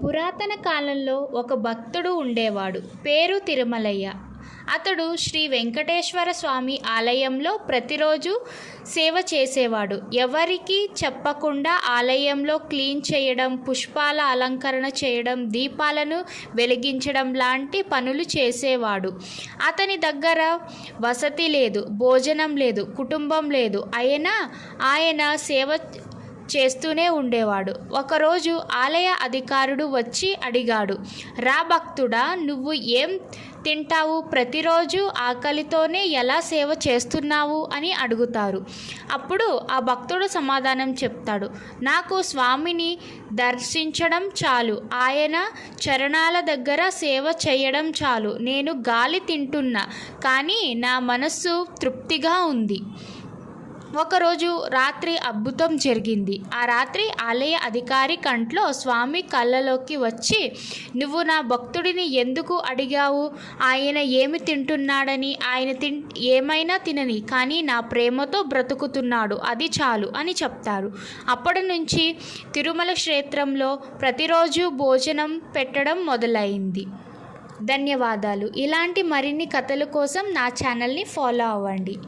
పురాతన కాలంలో ఒక భక్తుడు ఉండేవాడు. పేరు తిరుమలయ్య. అతడు శ్రీ వెంకటేశ్వర స్వామి ఆలయంలో ప్రతిరోజు సేవ చేసేవాడు. ఎవరికీ చెప్పకుండా ఆలయంలో క్లీన్ చేయడం, పుష్పాల అలంకరణ చేయడం, దీపాలను వెలిగించడం లాంటి పనులు చేసేవాడు. అతని దగ్గర వసతి లేదు, భోజనం లేదు, కుటుంబం లేదు. ఆయన సేవ చేస్తూనే ఉండేవాడు. ఒకరోజు ఆలయ అధికారుడు వచ్చి అడిగాడు, రా భక్తుడా, నువ్వు ఏం తింటావు? ప్రతిరోజు ఆకలితోనే ఎలా సేవ చేస్తున్నావు అని అడుగుతారు. అప్పుడు ఆ భక్తుడు సమాధానం చెప్తాడు, నాకు స్వామిని దర్శించడం చాలు, ఆయన చరణాల దగ్గర సేవ చేయడం చాలు. నేను గాలి తింటున్నా, కానీ నా మనస్సు తృప్తిగా ఉంది. ఒకరోజు రాత్రి అద్భుతం జరిగింది. ఆ రాత్రి ఆలయ అధికారి కంట్లో స్వామి కళ్ళలోకి వచ్చి, నువ్వు నా భక్తుడిని ఎందుకు అడిగావు? ఆయన ఏమి తింటున్నాడని? ఆయన ఏమైనా తినని, కానీ నా ప్రేమతో బ్రతుకుతున్నాడు, అది చాలు అని చెప్తారు. అప్పటి నుంచి తిరుమల క్షేత్రంలో ప్రతిరోజు భోజనం పెట్టడం మొదలైంది. ధన్యవాదాలు. ఇలాంటి మరిన్ని కథల కోసం నా ఛానల్ని ఫాలో అవ్వండి.